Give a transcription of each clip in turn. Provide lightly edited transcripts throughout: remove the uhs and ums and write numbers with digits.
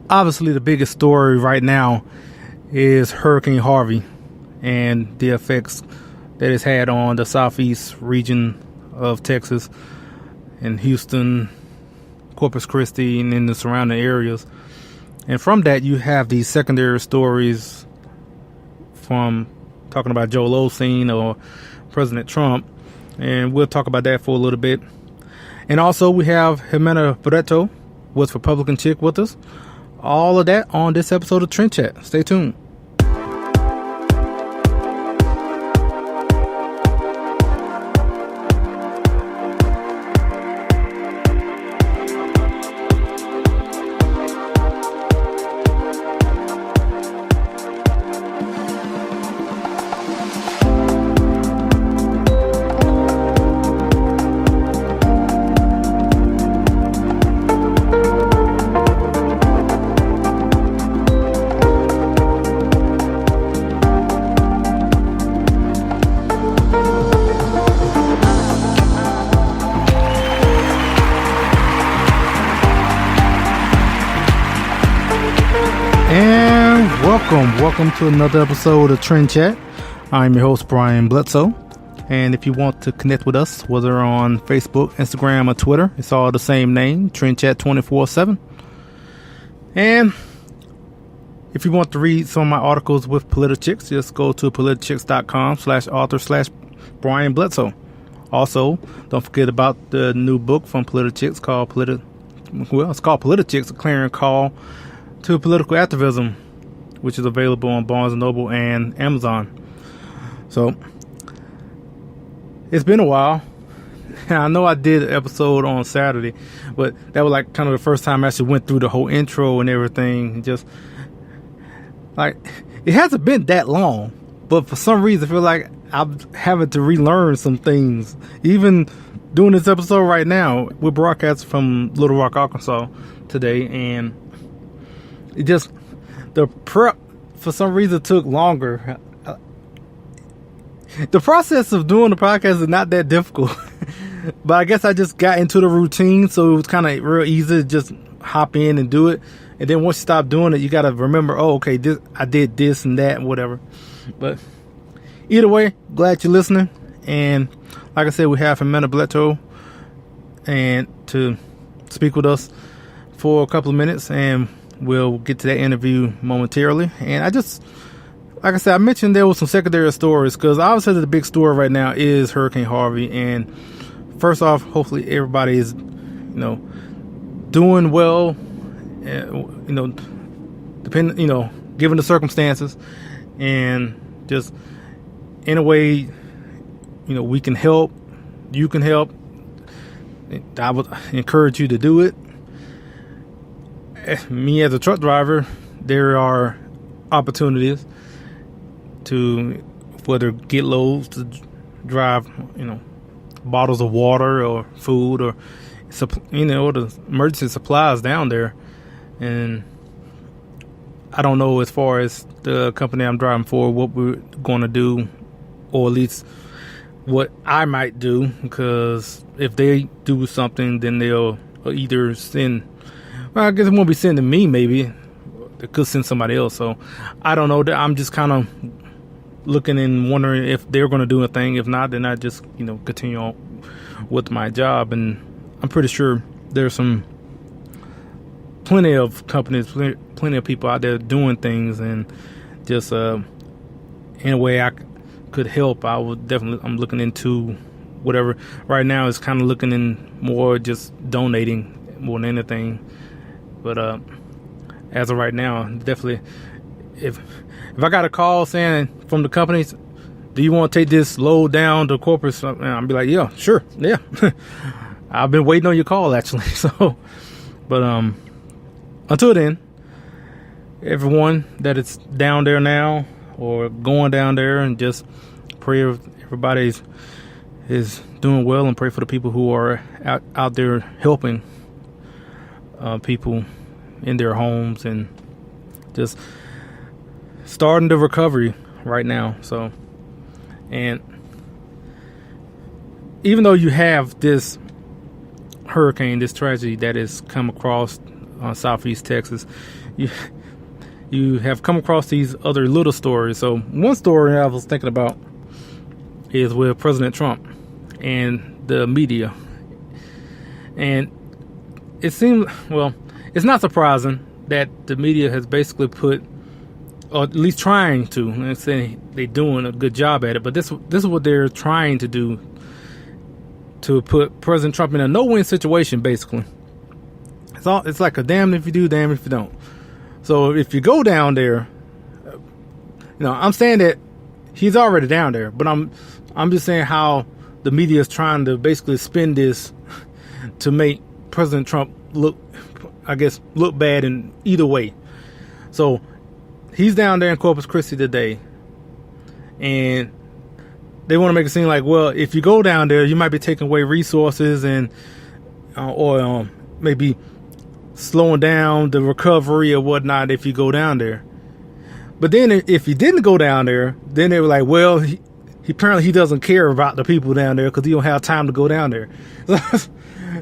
obviously the biggest story right now is Hurricane Harvey and the effects that it's had on the southeast region of Texas and Houston, Corpus Christi, and in the surrounding areas. And from that, you have these secondary stories from talking about Joel Osteen or President Trump. And we'll talk about that for a little bit. And also, we have Ximena Barreto with Republican Chick with us. All of that on this episode of TrendChat. Stay tuned. Welcome to another episode of Trend Chat. I'm your host, Brian Bledsoe. And if you want to connect with us, whether on Facebook, Instagram, or Twitter, it's all the same name, Trend Chat 24/7. And if you want to read some of my articles with Politichicks, just go to politichicks.com/author/Brian Bledsoe. Also, don't forget about the new book from Politichicks called it's called Politichicks, a clarion call to political activism, which is available on Barnes & Noble and Amazon. So, it's been a while. I know I did an episode on Saturday, but that was like kind of the first time I actually went through the whole intro and everything. Just like, it hasn't been that long, but for some reason I feel like I'm having to relearn some things. Even doing this episode right now, we're broadcasting from Little Rock, Arkansas today, and it just... the prep, for some reason, took longer. The process of doing the podcast is not that difficult. But I guess I just got into the routine, so it was kind of real easy to just hop in and do it. And then once you stop doing it, you got to remember, okay, I did this and that and whatever. But either way, glad you're listening. And like I said, we have Ximena Barreto and to speak with us for a couple of minutes, and we'll get to that interview momentarily. And like I said, I mentioned there was some secondary stories because obviously the big story right now is Hurricane Harvey. And first off, hopefully everybody is, doing well, given the circumstances, and just in a way, we can help, you can help. I would encourage you to do it. Me as a truck driver, there are opportunities to whether get loads to drive, bottles of water or food or, the emergency supplies down there. And I don't know, as far as the company I'm driving for, what we're going to do, or at least what I might do, because if they do something, then they'll either send... well, I guess it won't be sending me, maybe. They could send somebody else. So, I don't know. I'm just kind of looking and wondering if they're going to do a thing. If not, then I just, continue on with my job. And I'm pretty sure there's plenty of companies, plenty of people out there doing things. And just in a way I could help, I'm looking into whatever. Right now, it's kind of looking in more just donating more than anything. But as of right now, definitely, if I got a call saying from the companies, do you want to take this load down to corporate? I'll be like, yeah, sure, yeah. I've been waiting on your call, actually. So, but until then, everyone that is down there now or going down there, and just pray everybody is doing well, and pray for the people who are out there helping people in their homes and just starting the recovery right now. So, and even though you have this hurricane, this tragedy that has come across Southeast Texas, you have come across these other little stories. So one story I was thinking about is with President Trump and the media. And it seems, well, it's not surprising that the media has basically put, or at least trying to, and saying they're doing a good job at it, but this is what they're trying to do, to put President Trump in a no-win situation, basically. It's like a damn if you do, damn if you don't. So if you go down there, I'm saying that he's already down there, but I'm just saying how the media is trying to basically spin this to make President Trump look bad in either way. So he's down there in Corpus Christi today, and they want to make it seem like, well, if you go down there, you might be taking away resources and or maybe slowing down the recovery or whatnot if you go down there. But then if you didn't go down there, then they were like, well, he apparently he doesn't care about the people down there because he don't have time to go down there.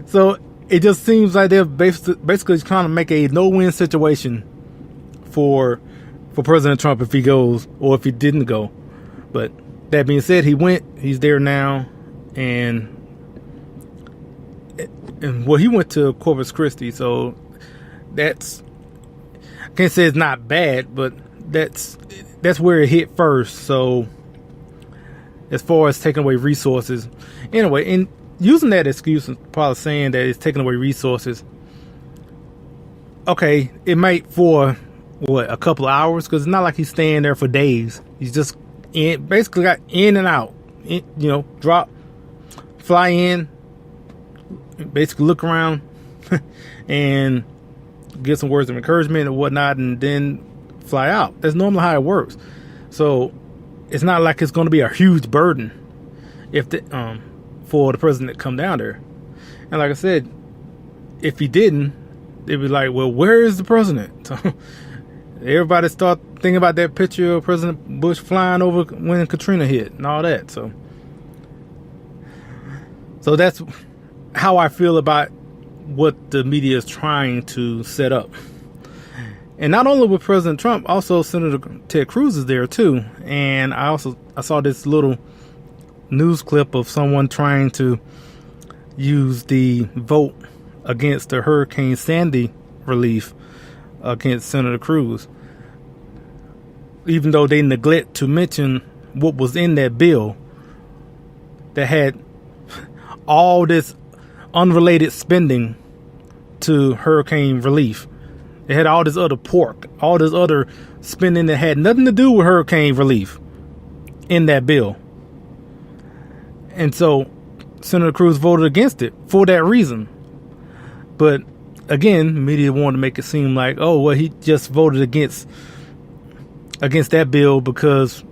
So it just seems like they're basically trying to make a no-win situation for President Trump if he goes or if he didn't go. But that being said, he went. He's there now, and well, he went to Corpus Christi, so that's, I can't say it's not bad, but that's where it hit first. So as far as taking away resources, anyway, and using that excuse and probably saying that it's taking away resources, okay, it might for a couple of hours, because it's not like he's staying there for days. He's just basically got in and out, drop, fly in, basically look around and get some words of encouragement and whatnot, and then fly out. That's normally how it works. So it's not like it's going to be a huge burden for the president to come down there. And like I said, if he didn't, they'd be like, well, where is the president? So everybody start thinking about that picture of President Bush flying over when Katrina hit and all that. So that's how I feel about what the media is trying to set up. And not only with President Trump, also Senator Ted Cruz is there too. And I saw this little news clip of someone trying to use the vote against the Hurricane Sandy relief against Senator Cruz, even though they neglect to mention what was in that bill that had all this unrelated spending to hurricane relief. It had all this other pork, all this other spending that had nothing to do with hurricane relief in that bill. And so Senator Cruz voted against it for that reason. But again, the media wanted to make it seem like, oh, well, he just voted against that bill because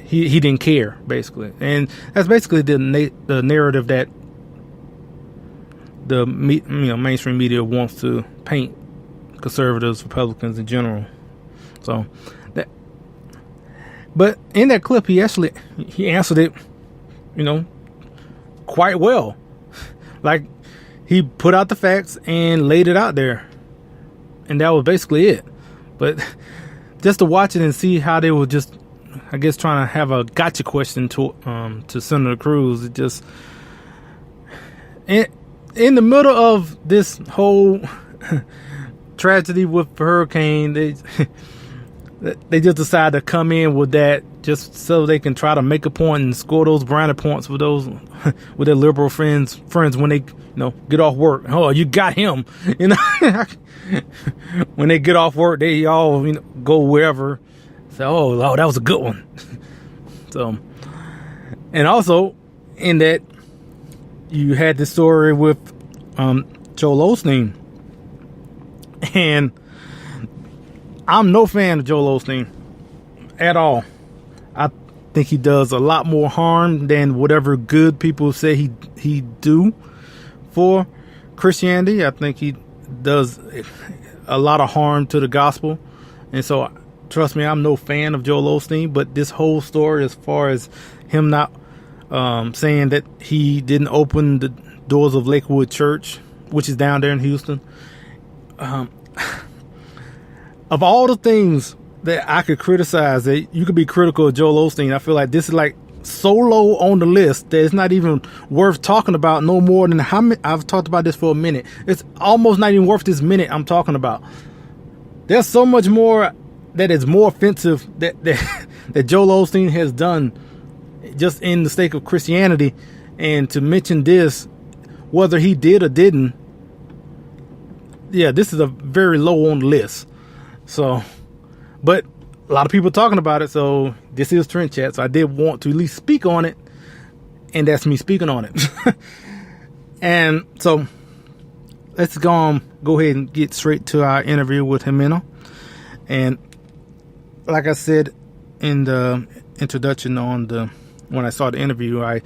he didn't care, basically. And that's basically the narrative that the mainstream media wants to paint conservatives, Republicans in general. So that, but in that clip, he answered it, quite well. Like, he put out the facts and laid it out there, and that was basically it. But just to watch it and see how they were just, I guess, trying to have a gotcha question to Senator Cruz, it just, in the middle of this whole tragedy with the hurricane, they just decided to come in with that just so they can try to make a point and score those brownie points with their liberal friends when they get off work. Oh, you got him. When they get off work, they all go wherever. Say, oh, that was a good one. So, and also in that, you had the story with Joel Osteen. And I'm no fan of Joel Osteen at all. I think he does a lot more harm than whatever good people say he do for Christianity. I think he does a lot of harm to the gospel. And so, trust me, I'm no fan of Joel Osteen. But this whole story, as far as him not saying that he didn't open the doors of Lakewood Church, which is down there in Houston, Um, of all the things that I could criticize, that you could be critical of Joel Osteen, I feel like this is like so low on the list that it's not even worth talking about no more than how many. I've talked about this for a minute. It's almost not even worth this minute I'm talking about. There's so much more that is more offensive that Joel Osteen has done just in the sake of Christianity, and to mention this, whether he did or didn't, yeah, this is a very low on the list. So, but a lot of people talking about it, so this is Trend Chat, so I did want to at least speak on it, and that's me speaking on it. And so let's go ahead and get straight to our interview with Ximena. And like I said in the introduction when I saw the interview, I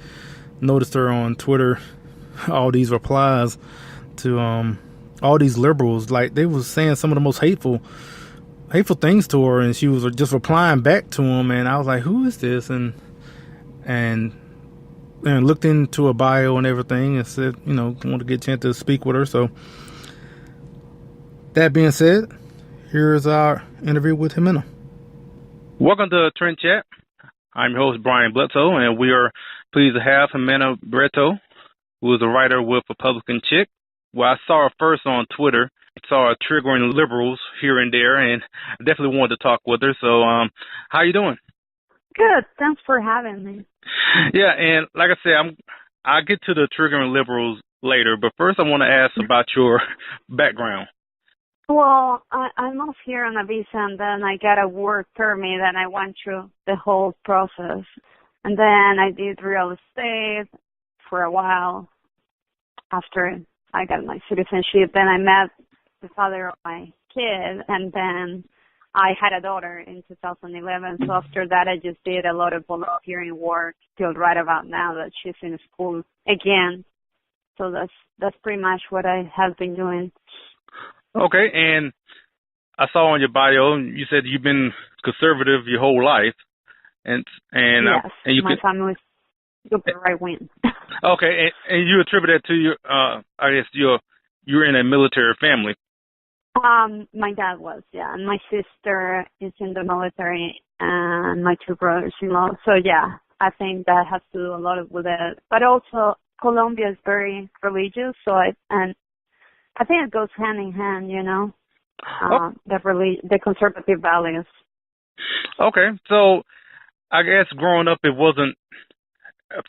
noticed her on Twitter, all these replies to all these liberals, like they was saying some of the most hateful things to her, and she was just replying back to them, and I was like, who is this? And looked into her bio and everything, and said, want to get a chance to speak with her. So that being said, here's our interview with Ximena. Welcome to Trend Chat. I'm your host, Brian Bledsoe, and we are pleased to have Ximena Barreto, who is a writer with Republican Chick. Well, I saw her first on Twitter. I saw her triggering liberals here and there, and I definitely wanted to talk with her. So, how you doing? Good. Thanks for having me. Yeah, and like I said, I'll get to the triggering liberals later, but first I want to ask about your background. Well, I moved here on a visa, and then I got a work permit, and I went through the whole process. And then I did real estate for a while after I got my citizenship. Then I met the father of my kid, and then I had a daughter in 2011. So after that, I just did a lot of volunteering work till right about now that she's in school again. So that's pretty much what I have been doing. Okay, and I saw on your bio you said you've been conservative your whole life, and yes, my family's super right wing. Okay, and you attribute that to your, I guess you're in a military family. My dad was, yeah, and my sister is in the military, and my two brothers-in-law. So yeah, I think that has to do a lot with it. But also, Colombia is very religious, so I think it goes hand in hand, the conservative values. Okay, so I guess growing up, it wasn't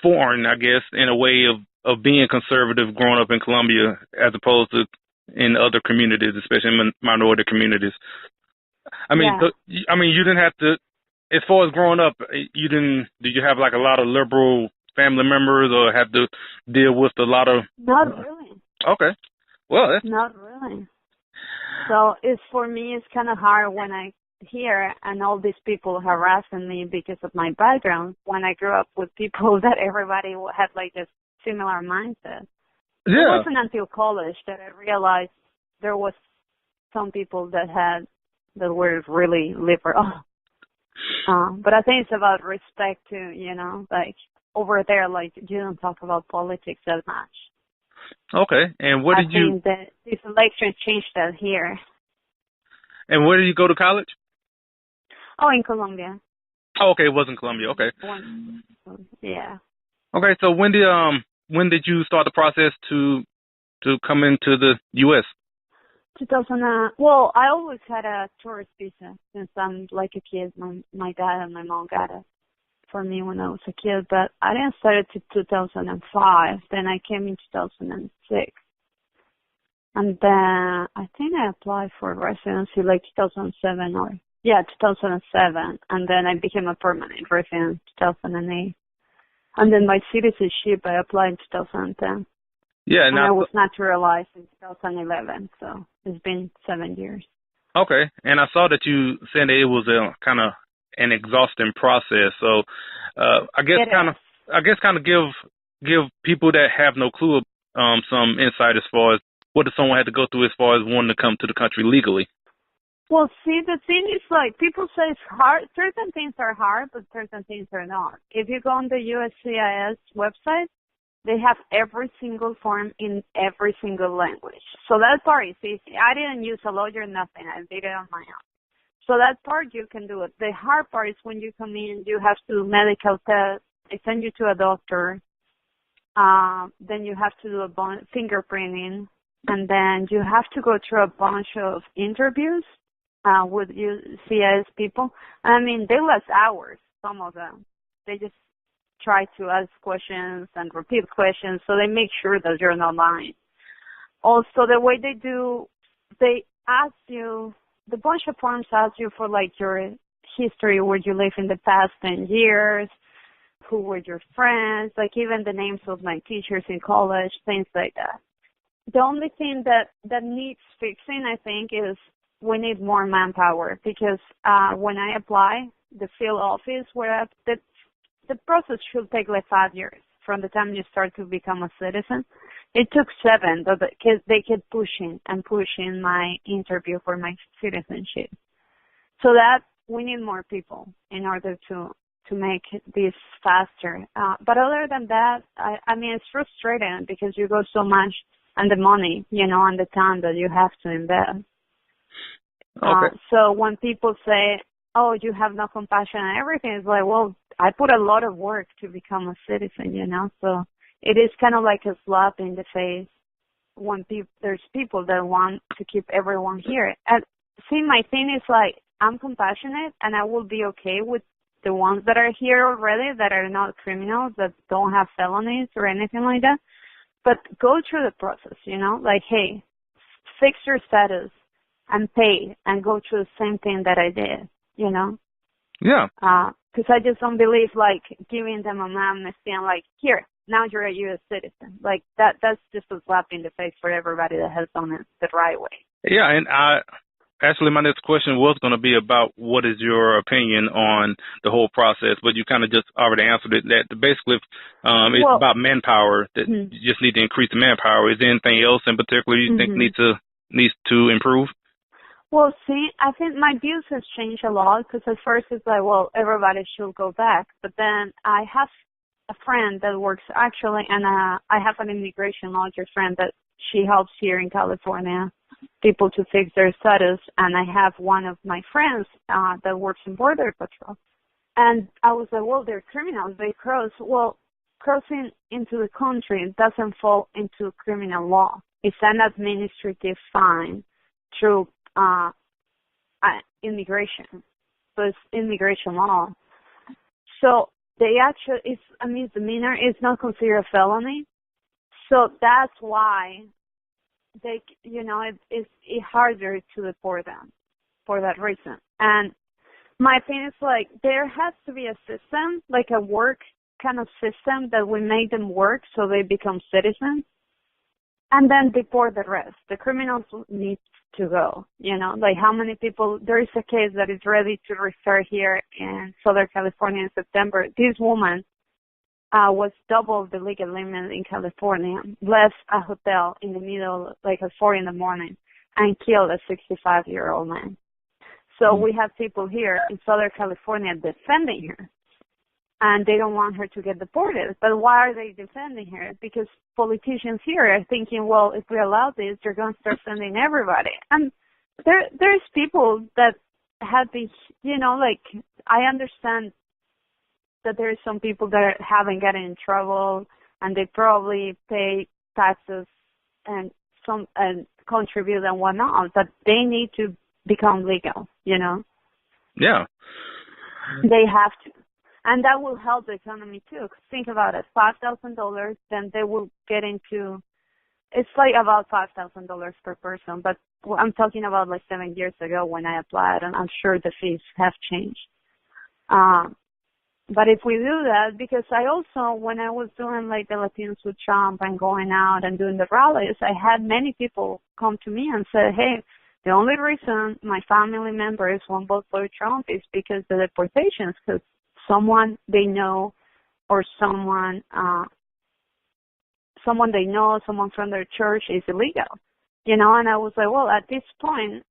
foreign, I guess, in a way of being conservative growing up in Colombia as opposed to in other communities, especially in minority communities. I mean, you didn't have to, as far as growing up, did you have like a lot of liberal family members or have to deal with a lot of? Not really. Okay. Well, that's not really. So for me, it's kind of hard when I hear and all these people harassing me because of my background when I grew up with people that everybody had like a similar mindset. Yeah. It wasn't until college that I realized there was some people that were really liberal. But I think it's about respect too, like over there, like you don't talk about politics that much. Okay, and what did you? I think that this election changed that here. And where did you go to college? Oh, in Colombia. Oh, okay, it was in Colombia. Okay. Yeah. Okay, so when did you start the process to come into the U.S.? 2000. Well, I always had a tourist visa since I'm like a kid. My dad and my mom got it for me when I was a kid, but I didn't start it till 2005. Then I came in 2006. And then I think I applied for residency like 2007 2007. And then I became a permanent resident in 2008. And then my citizenship, I applied in 2010. Yeah, and I was naturalized in 2011, so it's been 7 years. Okay, and I saw that you said that it was kind of an exhausting process. So, I guess kind of give people that have no clue some insight as far as what does someone have to go through as far as wanting to come to the country legally. Well, see, the thing is, like, people say it's hard. Certain things are hard, but certain things are not. If you go on the USCIS website, They have every single form in every single language. So that part is easy. I didn't use a lawyer, nothing. I did it on my own. So that part you can do it. The hard part is when you come in, you have to do medical tests. They send you to a doctor. Then you have to do fingerprinting. And then you have to go through a bunch of interviews with UCS people. I mean, they last hours, some of them. They just try to ask questions and repeat questions, so they make sure that you're not lying. Also, the way they do, they ask you, the bunch of forms ask you for, like, your history, where you live in the past 10 years, who were your friends, like even the names of my teachers in college, things like that. The only thing that needs fixing, I think, is we need more manpower, because when I apply, the field office where the process should take like 5 years from the time you start to become a citizen. It took 7, but they kept pushing and pushing my interview for my citizenship. So that we need more people in order to make this faster. But other than that, I mean, it's frustrating because you go so much and the money, and the time that you have to invest. Okay. So when people say, oh, you have no compassion and everything, it's like, well, I put a lot of work to become a citizen, so it is kind of like a slap in the face when there's people that want to keep everyone here. And see, my thing is like, I'm compassionate and I will be okay with the ones that are here already that are not criminals, that don't have felonies or anything like that. But go through the process, like, hey, fix your status and pay and go through the same thing that I did, Yeah. Because I just don't believe, like, giving them an amnesty and, like, here, now you're a U.S. citizen. Like, that's just a slap in the face for everybody that has done it the right way. Yeah, and actually my next question was going to be about what is your opinion on the whole process, but you kind of just already answered it. That basically it's about manpower, that you just need to increase the manpower. Is there anything else in particular you think needs to improve? Well, see, I think my views has changed a lot, because at first it's like, well, everybody should go back. But then I have a friend that works actually, and I have an immigration lawyer friend that she helps here in California people to fix their status. And I have one of my friends that works in Border Patrol. And I was like, well, they're criminals. They cross. Well, crossing into the country doesn't fall into criminal law. It's an administrative fine through immigration. So it's immigration law. So they actually, it's a misdemeanor. It's not considered a felony. So that's why they, it's harder to deport them for that reason. And my thing is, like, there has to be a system, like a work kind of system that we make them work so they become citizens, and then deport the rest. The criminals need to go, like how many people, there is a case that is ready to restart here in Southern California in September. This woman was double the legal limit in California, left a hotel in the middle, like at 4 a.m, and killed a 65-year-old man. So we have people here in Southern California defending her, and they don't want her to get deported. But why are they defending her? Because politicians here are thinking, well, if we allow this, they're going to start sending everybody. And there's people that have been, like, I understand that there's some people that haven't gotten in trouble, and they probably pay taxes and contribute and whatnot, but they need to become legal, Yeah. They have to. And that will help the economy too. Think about it, $5,000, then they will get into, it's like about $5,000 per person, but I'm talking about like 7 years ago when I applied, and I'm sure the fees have changed. But if we do that, because I also, when I was doing like the Latinos with Trump and going out and doing the rallies, I had many people come to me and say, hey, the only reason my family members won't vote for Trump is because of the deportations, because someone they know or someone they know, someone from their church is illegal, and I was like, well, at this point,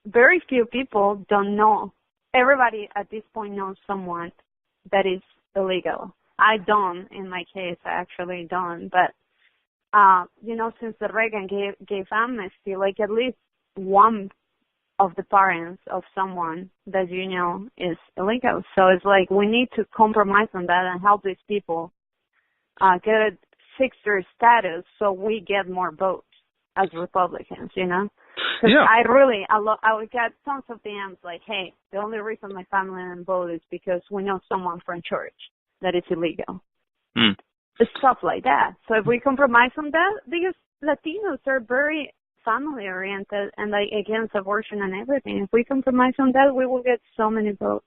very few people don't know. Everybody at this point knows someone that is illegal. I don't, in my case, I actually don't. But, since the Reagan gave amnesty, like at least one of the parents of someone that is illegal. So it's like we need to compromise on that and help these people fix their status so we get more votes as Republicans, Because I would get tons of DMs like, hey, the only reason my family didn't vote is because we know someone from church that is illegal. Stuff like that. So if we compromise on that, because Latinos are very family-oriented and like against abortion and everything, if we compromise on that, we will get so many votes,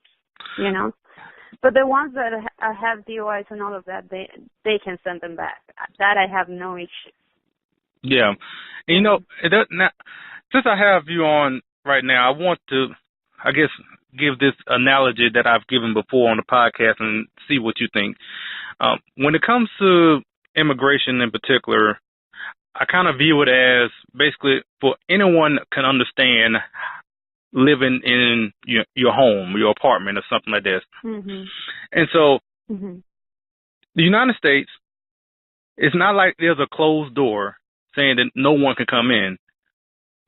But the ones that have DUIs and all of that, they can send them back. That I have no issue. Yeah. And, now, since I have you on right now, I want to, I guess, give this analogy that I've given before on the podcast and see what you think. When it comes to immigration in particular, I kind of view it as basically for anyone can understand living in your home, your apartment or something like this. Mm-hmm. And so the United States, it's not like there's a closed door saying that no one can come in.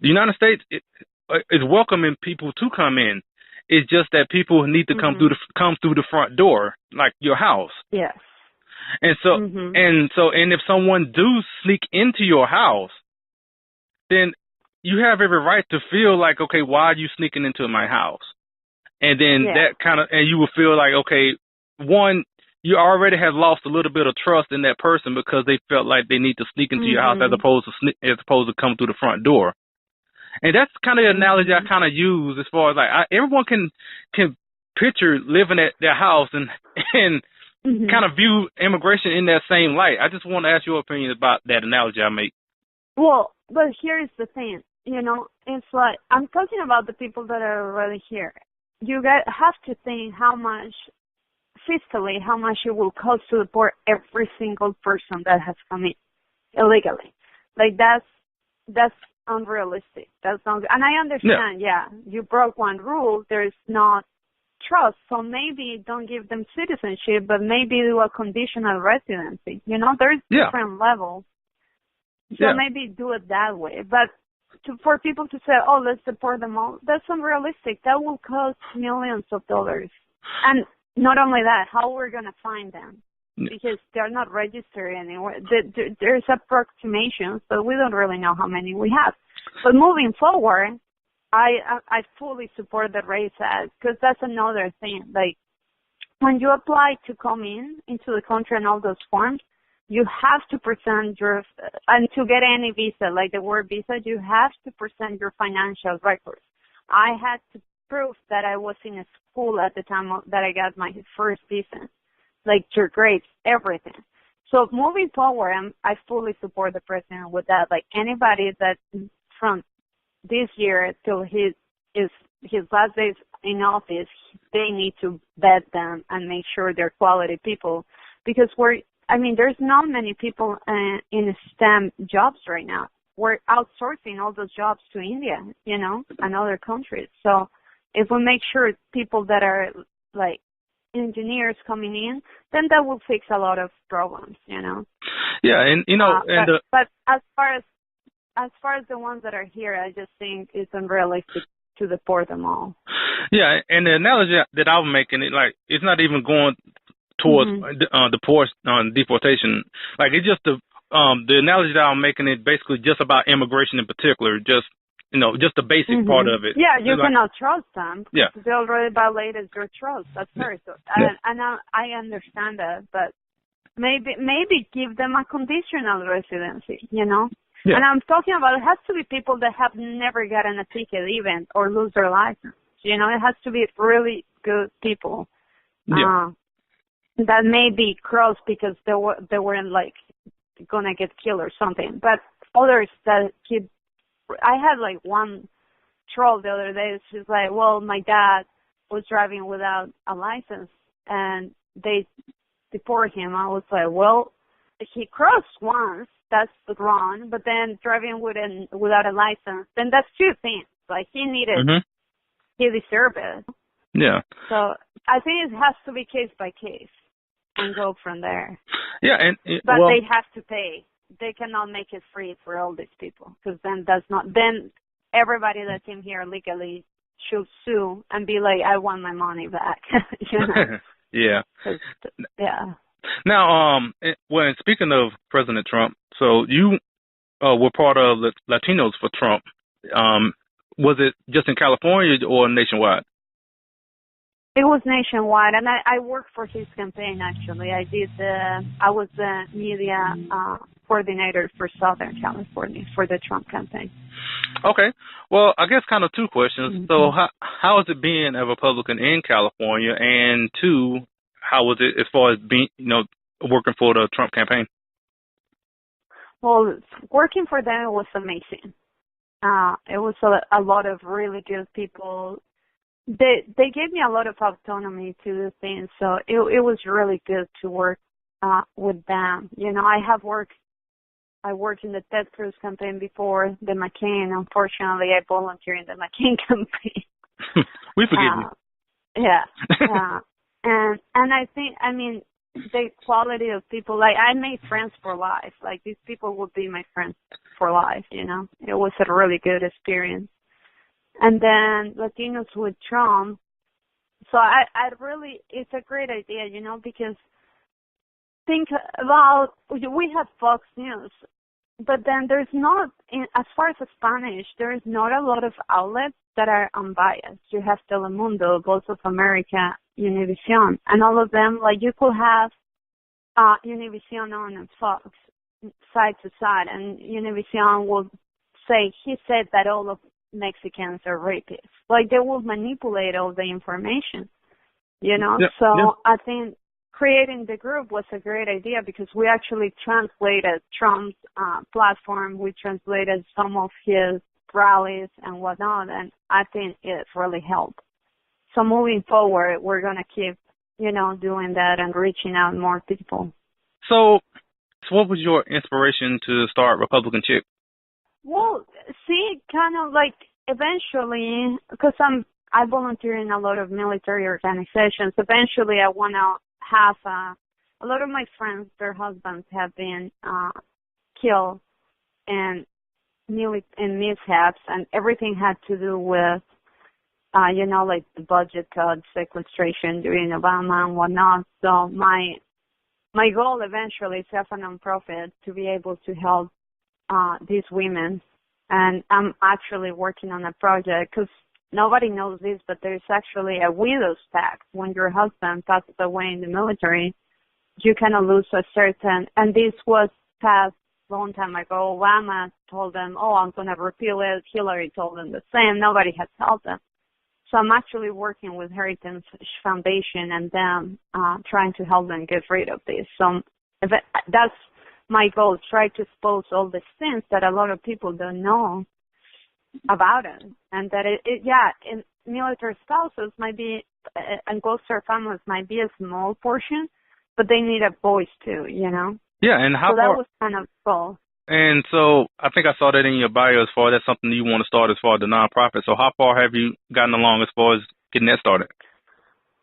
The United States is welcoming people to come in. It's just that people need to come through the front door, like your house. Yes. And so and if someone do sneak into your house, then you have every right to feel like, okay, why are you sneaking into my house? And then and you will feel like, okay, one, you already have lost a little bit of trust in that person because they felt like they need to sneak into your house as opposed to come through the front door. And that's kind of the analogy I kind of use as far as like everyone can picture living at their house and kind of view immigration in that same light. I just want to ask your opinion about that analogy I make. Well, but here's the thing, it's like I'm talking about the people that are already here. You have to think how much fiscally, how much it will cost to deport every single person that has come in illegally. Like that's unrealistic. That's not, and I understand. Yeah, you broke one rule. There's not trust, so maybe don't give them citizenship, but maybe do a conditional residency. There's different levels. So maybe do it that way. But for people to say, oh, let's deport them all, that's unrealistic. That will cost millions of dollars. And not only that, how we're going to find them? Because they're not registered anywhere. There's approximations, but we don't really know how many we have. But moving forward, I fully support the Race Act because that's another thing. Like, when you apply to come into the country and all those forms, you have to present and to get any visa, like the word visa, you have to present your financial records. I had to prove that I was in a school at the time that I got my first visa, like your grades, everything. So moving forward, I fully support the president with that. Like anybody that from this year till his last days in office, they need to vet them and make sure they're quality people because there's not many people in STEM jobs right now. We're outsourcing all those jobs to India, and other countries. So if we make sure people that are like engineers coming in, then that will fix a lot of problems, Yeah, and but as far as the ones that are here, I just think it's unrealistic to deport them all. Yeah, and the analogy that I'm making, it's not even going towards deportation. Like it's just the analogy that I'm making it basically just about immigration in particular, just the basic part of it. Yeah, you cannot trust them. Yeah, they already violated your trust. That's first, and I understand that, but maybe give them a conditional residency. Yeah. And I'm talking about it has to be people that have never gotten a ticket even or lose their license. It has to be really good people. Yeah. That may be cross because they weren't like gonna get killed or something. But others that keep, I had like one troll the other day. She's like, well, my dad was driving without a license and they deported him. I was like, well, he crossed once, that's wrong. But then driving without a license, then that's two things. Like he deserved it. Yeah. So I think it has to be case by case. and go from there. Yeah, But they have to pay. They cannot make it free for all these people, because then everybody that came here legally should sue and be like, I want my money back. You know? Yeah. Yeah. Now, when speaking of President Trump, so you were part of the Latinos for Trump. Was it just in California or nationwide? It was nationwide, and I worked for his campaign, actually. I was the media coordinator for Southern California for the Trump campaign. Okay. Well, I guess kind of two questions. Mm-hmm. So how is it being a Republican in California? And two, how was it as far as being, working for the Trump campaign? Well, working for them was amazing. It was a lot of really good people. They gave me a lot of autonomy to do things, so it was really good to work with them. I worked in the Ted Cruz campaign before the McCain. Unfortunately, I volunteered in the McCain campaign. We forgive you. Yeah. And I mean, the quality of people, like, I made friends for life. Like, these people would be my friends for life, It was a really good experience. And then Latinos with Trump. So it's a great idea, because think about, we have Fox News, but then there's not, as far as Spanish, there is not a lot of outlets that are unbiased. You have Telemundo, Voice of America, Univision, and all of them, like, you could have Univision on and Fox side to side, and Univision will say, he said that all of Mexicans are rapists. Like, they will manipulate all the information, Yep, so yep. I think creating the group was a great idea, because we actually translated Trump's platform. We translated some of his rallies and whatnot, and I think it really helped. So moving forward, we're going to keep, doing that and reaching out more people. So what was your inspiration to start Republican Chick? Well, kind of like eventually, because I volunteer in a lot of military organizations. Eventually, I want to have a lot of my friends, their husbands have been killed in mishaps, and everything had to do with, like the budget cuts, sequestration during Obama and whatnot. So my goal eventually is to have a nonprofit to be able to help these women. And I'm actually working on a project, because nobody knows this, but there's actually a widow's tax. When your husband passes away in the military, you kind of lose a certain, and this was passed a long time ago. Obama told them, I'm going to repeal it. Hillary told them the same. Nobody has helped them. So I'm actually working with Heritage Foundation and them, trying to help them get rid of this. So that's my goal, try to expose all the things that a lot of people don't know about it. And that in military spouses might be, and ghost star families might be a small portion, but they need a voice too, Yeah, and so that was kind of cool. And so I think I saw that in your bio as far as that's something you want to start as far as the nonprofit. So how far have you gotten along as far as getting that started?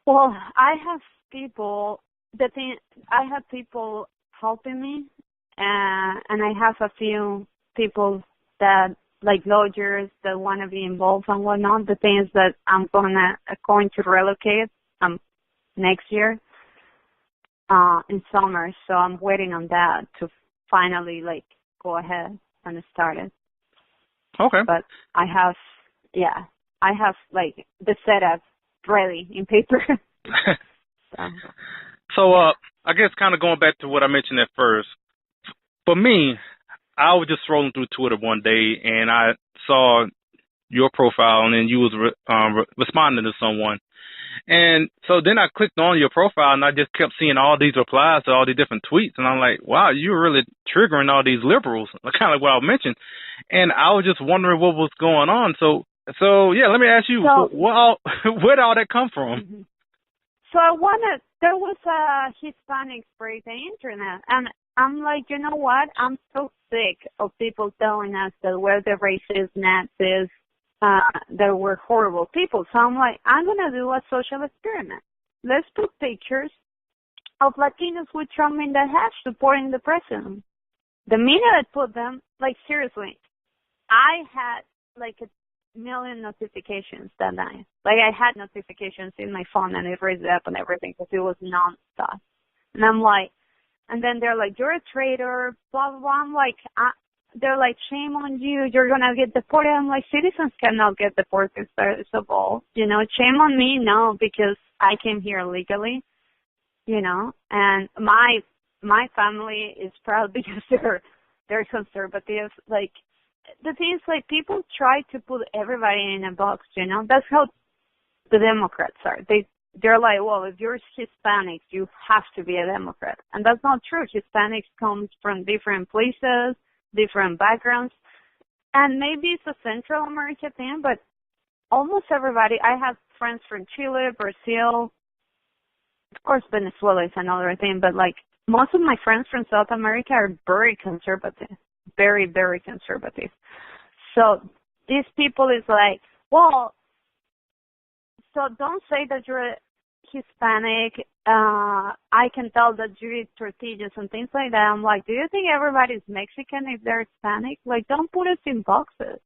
Well, I have people helping me, and I have a few people that, like lawyers, that want to be involved and whatnot. The thing is that I'm going to relocate next year in summer, so I'm waiting on that to finally go ahead and start it. Okay. But I have the setup ready in paper. So I guess kind of going back to what I mentioned at first, for me, I was just scrolling through Twitter one day and I saw your profile and then you was responding to someone. And so then I clicked on your profile and I just kept seeing all these replies to all these different tweets. And I'm like, wow, you're really triggering all these liberals, kind of like what I mentioned. And I was just wondering what was going on. So yeah, let me ask you, where'd all that come from? Mm-hmm. So there was a Hispanic break the internet. And I'm like, you know what? I'm so sick of people telling us that we're the racist Nazis, that we're horrible people. So I'm like, I'm going to do a social experiment. Let's put pictures of Latinos with Trump in the hatch supporting the president. The media that put them, like seriously, I had like a million notifications that night. Like I had notifications in my phone and it raised up and everything because it was nonstop. And I'm like, and then they're like, you're a traitor, blah, blah, blah. I'm like, they're like, shame on you, you're going to get deported. I'm like, citizens cannot get deported, first of all. You know, shame on me? No, because I came here legally, you know, and my family is proud because they're conservative. Like, the thing is, like, people try to put everybody in a box, you know. That's how the Democrats are. They're like, well, if you're Hispanic, you have to be a Democrat. And that's not true. Hispanics come from different places, different backgrounds. And maybe it's a Central America thing, but almost everybody, I have friends from Chile, Brazil, of course Venezuela is another thing, but like most of my friends from South America are very conservative, very, very conservative. So these people is like, well, so don't say that you're Hispanic. I can tell that you eat tortillas and things like that. I'm like, do you think everybody's Mexican if they're Hispanic? Like, don't put us in boxes.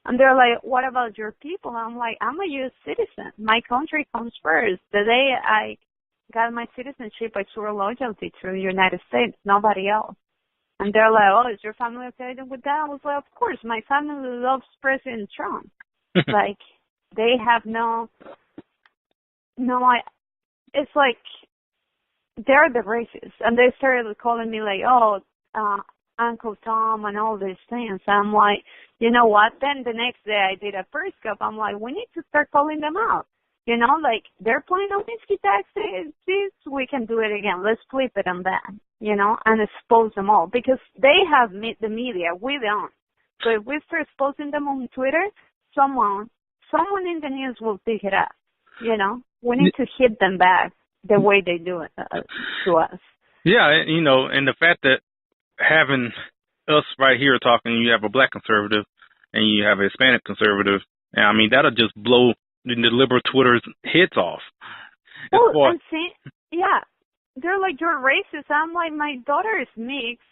And they're like, what about your people? I'm like, I'm a U.S. citizen. My country comes first. The day I got my citizenship, I swore loyalty to the United States, nobody else. And they're like, oh, is your family okay with that? I was like, of course, my family loves President Trump. Like, they have it's like, they're the racists. And they started calling me like, oh, Uncle Tom and all these things. I'm like, you know what? Then the next day I did a Periscope. I'm like, we need to start calling them out. You know, like, they're playing on whiskey taxes. We can do it again. Let's flip it on that, you know, and expose them all. Because they have the media. We don't. So if we start exposing them on Twitter, someone in the news will pick it up, you know. We need to hit them back the way they do it to us. Yeah, you know, and the fact that having us right here talking, you have a black conservative and you have a Hispanic conservative, and I mean, that'll just blow the liberal Twitter's heads off. Well, and see, yeah, they're like, you're racist. I'm like, my daughter is mixed,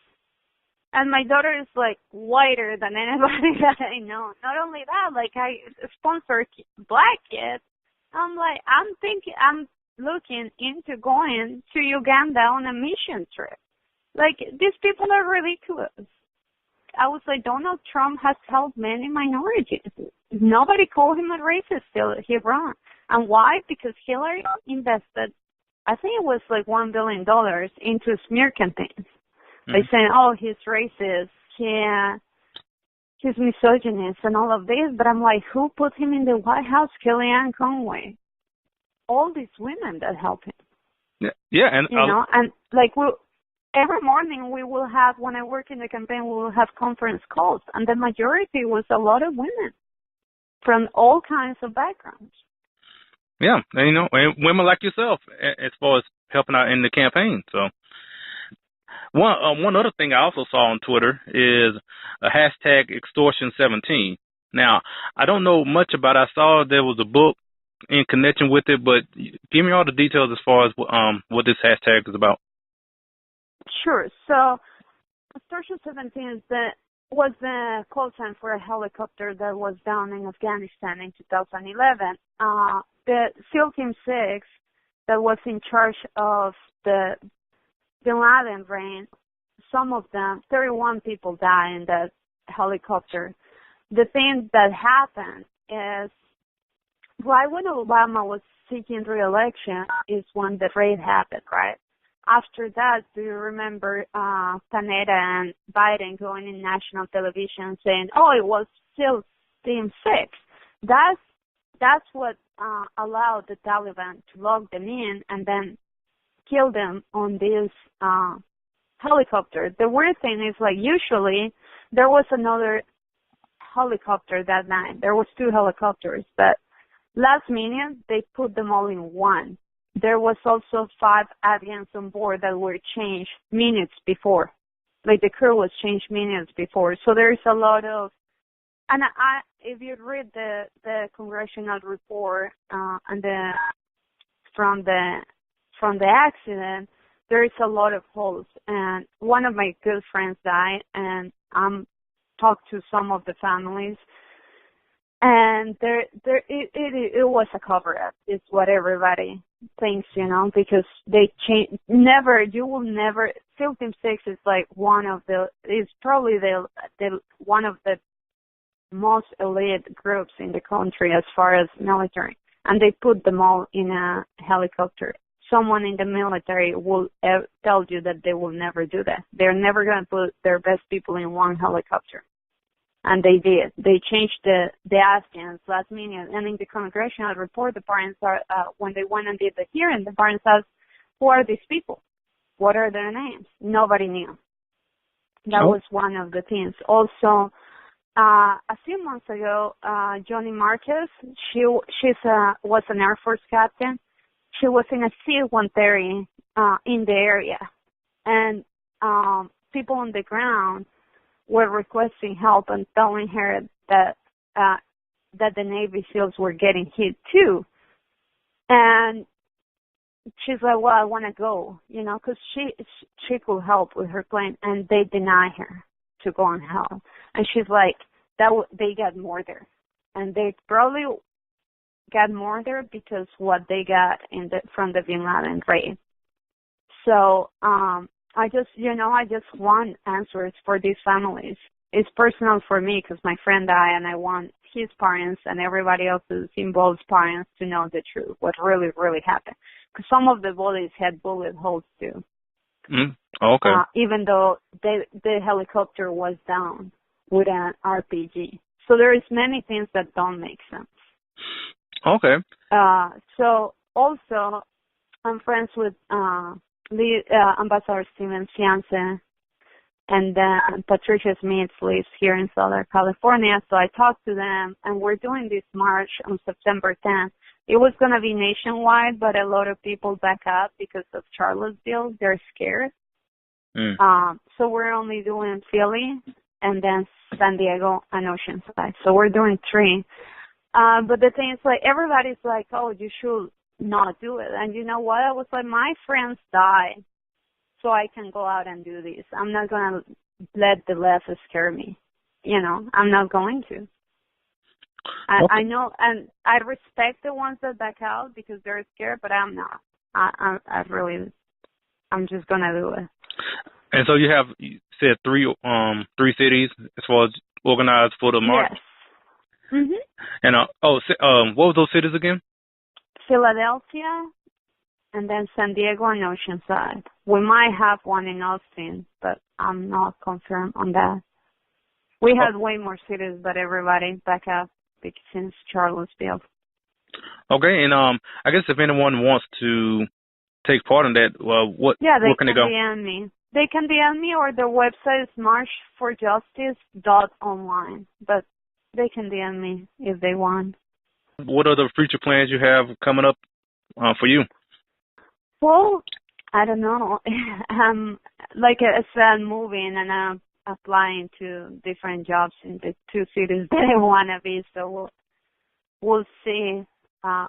and my daughter is like whiter than anybody that I know. Not only that, like, I sponsor black kids. I'm like, I'm looking into going to Uganda on a mission trip. Like, these people are ridiculous. I was like, Donald Trump has helped many minorities. Nobody called him a racist till he ran. And why? Because Hillary invested, I think it was like $1 billion into smear campaigns. Mm-hmm. By saying, oh, he's racist, he's misogynist and all of this. But I'm like, who put him in the White House? Kellyanne Conway. All these women that help him. Yeah, and you know, and like every morning we will have, when I work in the campaign, we will have conference calls, and the majority was a lot of women from all kinds of backgrounds. Yeah, and you know, and women like yourself, as far as helping out in the campaign. So one other thing I also saw on Twitter is a hashtag extortion17. Now, I don't know much about it. I saw there was a book in connection with it, but give me all the details as far as what this hashtag is about. Sure. So, extortion17 was the call sign for a helicopter that was down in Afghanistan in 2011. The SEAL Team 6 that was in charge of the Bin Laden brain, some of them, 31 people died in that helicopter. The thing that happened is, right when Obama was seeking re-election is when the raid happened, right? After that, do you remember Panetta and Biden going in national television saying, oh, it was SEAL Team 6. That's what allowed the Taliban to lock them in and then kill them on this helicopter. The weird thing is, like, usually there was another helicopter that night. There was 2 helicopters, but last minute they put them all in one. There was also 5 Afghans on board that were changed minutes before. Like, the crew was changed minutes before. So there's a lot of, and if you read the congressional report and from the accident, there's a lot of holes. And one of my good friends died, and talked to some of the families, and it was a cover-up. It's what everybody thinks, because they change. You will never. SEAL Team 6 is like it's probably the one of the most elite groups in the country as far as military, and they put them all in a helicopter. Someone in the military will tell you that they will never do that. They're never going to put their best people in one helicopter. And they did. They changed the Afghans last minute. And in the congressional report, the parents when they went and did the hearing, the parents asked, who are these people? What are their names? Nobody knew. That was one of the things. Also, a few months ago, Johnny Marquez, was an Air Force captain. She was in a C-130 in the area. And people on the ground were requesting help and telling her that the Navy SEALs were getting hit too. And she's like, well, I want to go, because she could help with her plane, and they deny her to go and help. And she's like, they got murdered. And they probably got murdered because what they got from the Bin Laden raid. So, I just want answers for these families. It's personal for me because my friend died, and I want his parents and everybody else's involved parents to know the truth, what really, really happened. Because some of the bullets had bullet holes too. Okay. Even though the helicopter was down with an RPG. So there is many things that don't make sense. Okay. So also, I'm friends with Ambassador Stevens' fiance, and then Patricia Smith lives here in Southern California. So I talked to them, and we're doing this march on September 10th. It was going to be nationwide, but a lot of people back up because of Charlottesville. They're scared. So we're only doing Philly and then San Diego and Oceanside. So we're doing 3. But the thing is, like, everybody's like, oh, you should not do it. And you know what? I was like, my friends died, so I can go out and do this. I'm not going to let the left scare me. I'm not going to. I know, and I respect the ones that back out because they're scared, but I'm not. I'm just going to do it. And so you said 3 cities as far as organized for the march? Yes. Mm-hmm. And what were those cities again? Philadelphia, and then San Diego and Oceanside. We might have one in Osteen, but I'm not confirmed on that. We had way more cities, but everybody back up since Charlottesville. Okay, and I guess if anyone wants to take part in that, where can they go? DM me. They can DM me, or the website is marchforjustice.online, but they can DM me if they want. What are the future plans you have coming up for you? Well, I don't know. Like I said, moving and I'm applying to different jobs in the 2 cities that I want to be. So we'll see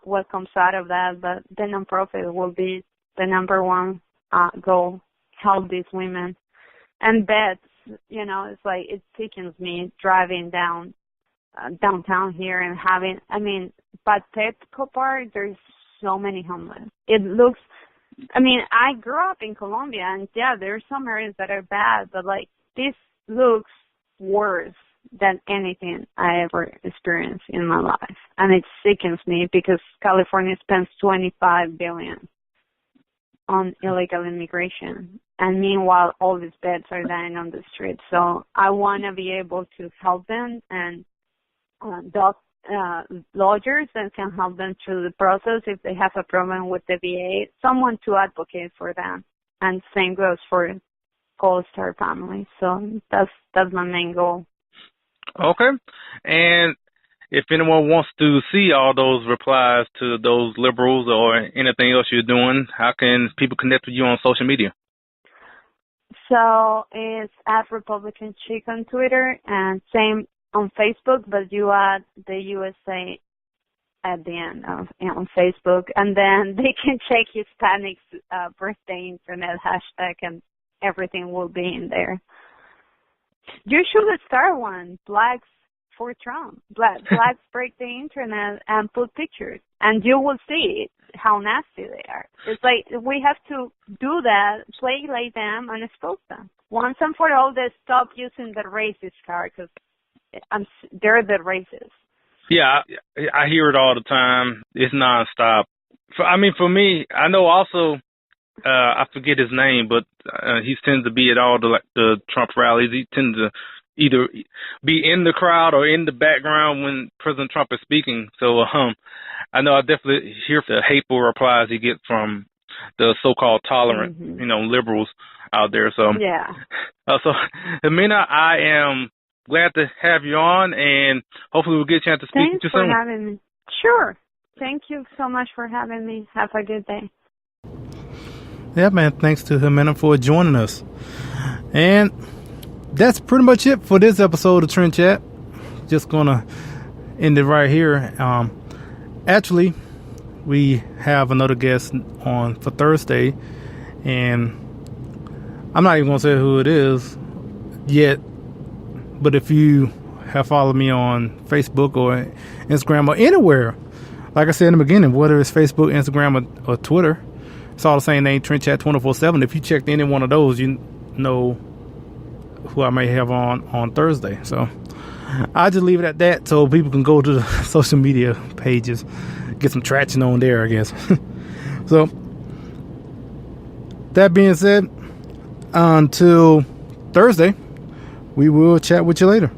what comes out of that. But the nonprofit will be the number one goal, help these women. And beds, it's like it sickens me driving downtown here and but Petco Park, there's so many homeless. It looks, I grew up in Colombia, and yeah, there are some areas that are bad, but like this looks worse than anything I ever experienced in my life. And it sickens me because California spends $25 billion on illegal immigration. And meanwhile, all these beds are dying on the street. So I want to be able to help them and lawyers that can help them through the process if they have a problem with the VA, someone to advocate for them. And same goes for Gold Star families. So that's my main goal. Okay. And if anyone wants to see all those replies to those liberals or anything else you're doing, how can people connect with you on social media? So it's @Republican Chick on Twitter and same on Facebook, but you add the USA at the end of on Facebook, and then they can check Hispanics birthday internet hashtag, and everything will be in there. You should start one, Blacks for Trump. Blacks break the internet and put pictures, and you will see how nasty they are. It's like we have to do that, playlate them, and expose them. Once and for all, they stop using the racist card, because they're the racists. Yeah, I hear it all the time. It's nonstop. For me, I know also, I forget his name, but he tends to be at all the Trump rallies. He tends to either be in the crowd or in the background when President Trump is speaking. So I know I definitely hear the hateful replies he gets from the so-called tolerant, liberals out there. So yeah. So Ximena, I am glad to have you on, and hopefully we'll get a chance to speak to you soon. Thanks for having me. Sure. Thank you so much for having me. Have a good day. Yeah, man. Thanks to Ximena for joining us. And that's pretty much it for this episode of Trend Chat. Just gonna end it right here. Actually, we have another guest on for Thursday, and I'm not even gonna say who it is yet. But if you have followed me on Facebook or Instagram or anywhere, like I said in the beginning, whether it's Facebook, Instagram, or Twitter, it's all the same name, TrendChat 24/7. If you checked any one of those, you know who I may have on Thursday. So I'll just leave it at that so people can go to the social media pages, get some traction on there, I guess. So that being said, until Thursday, we will chat with you later.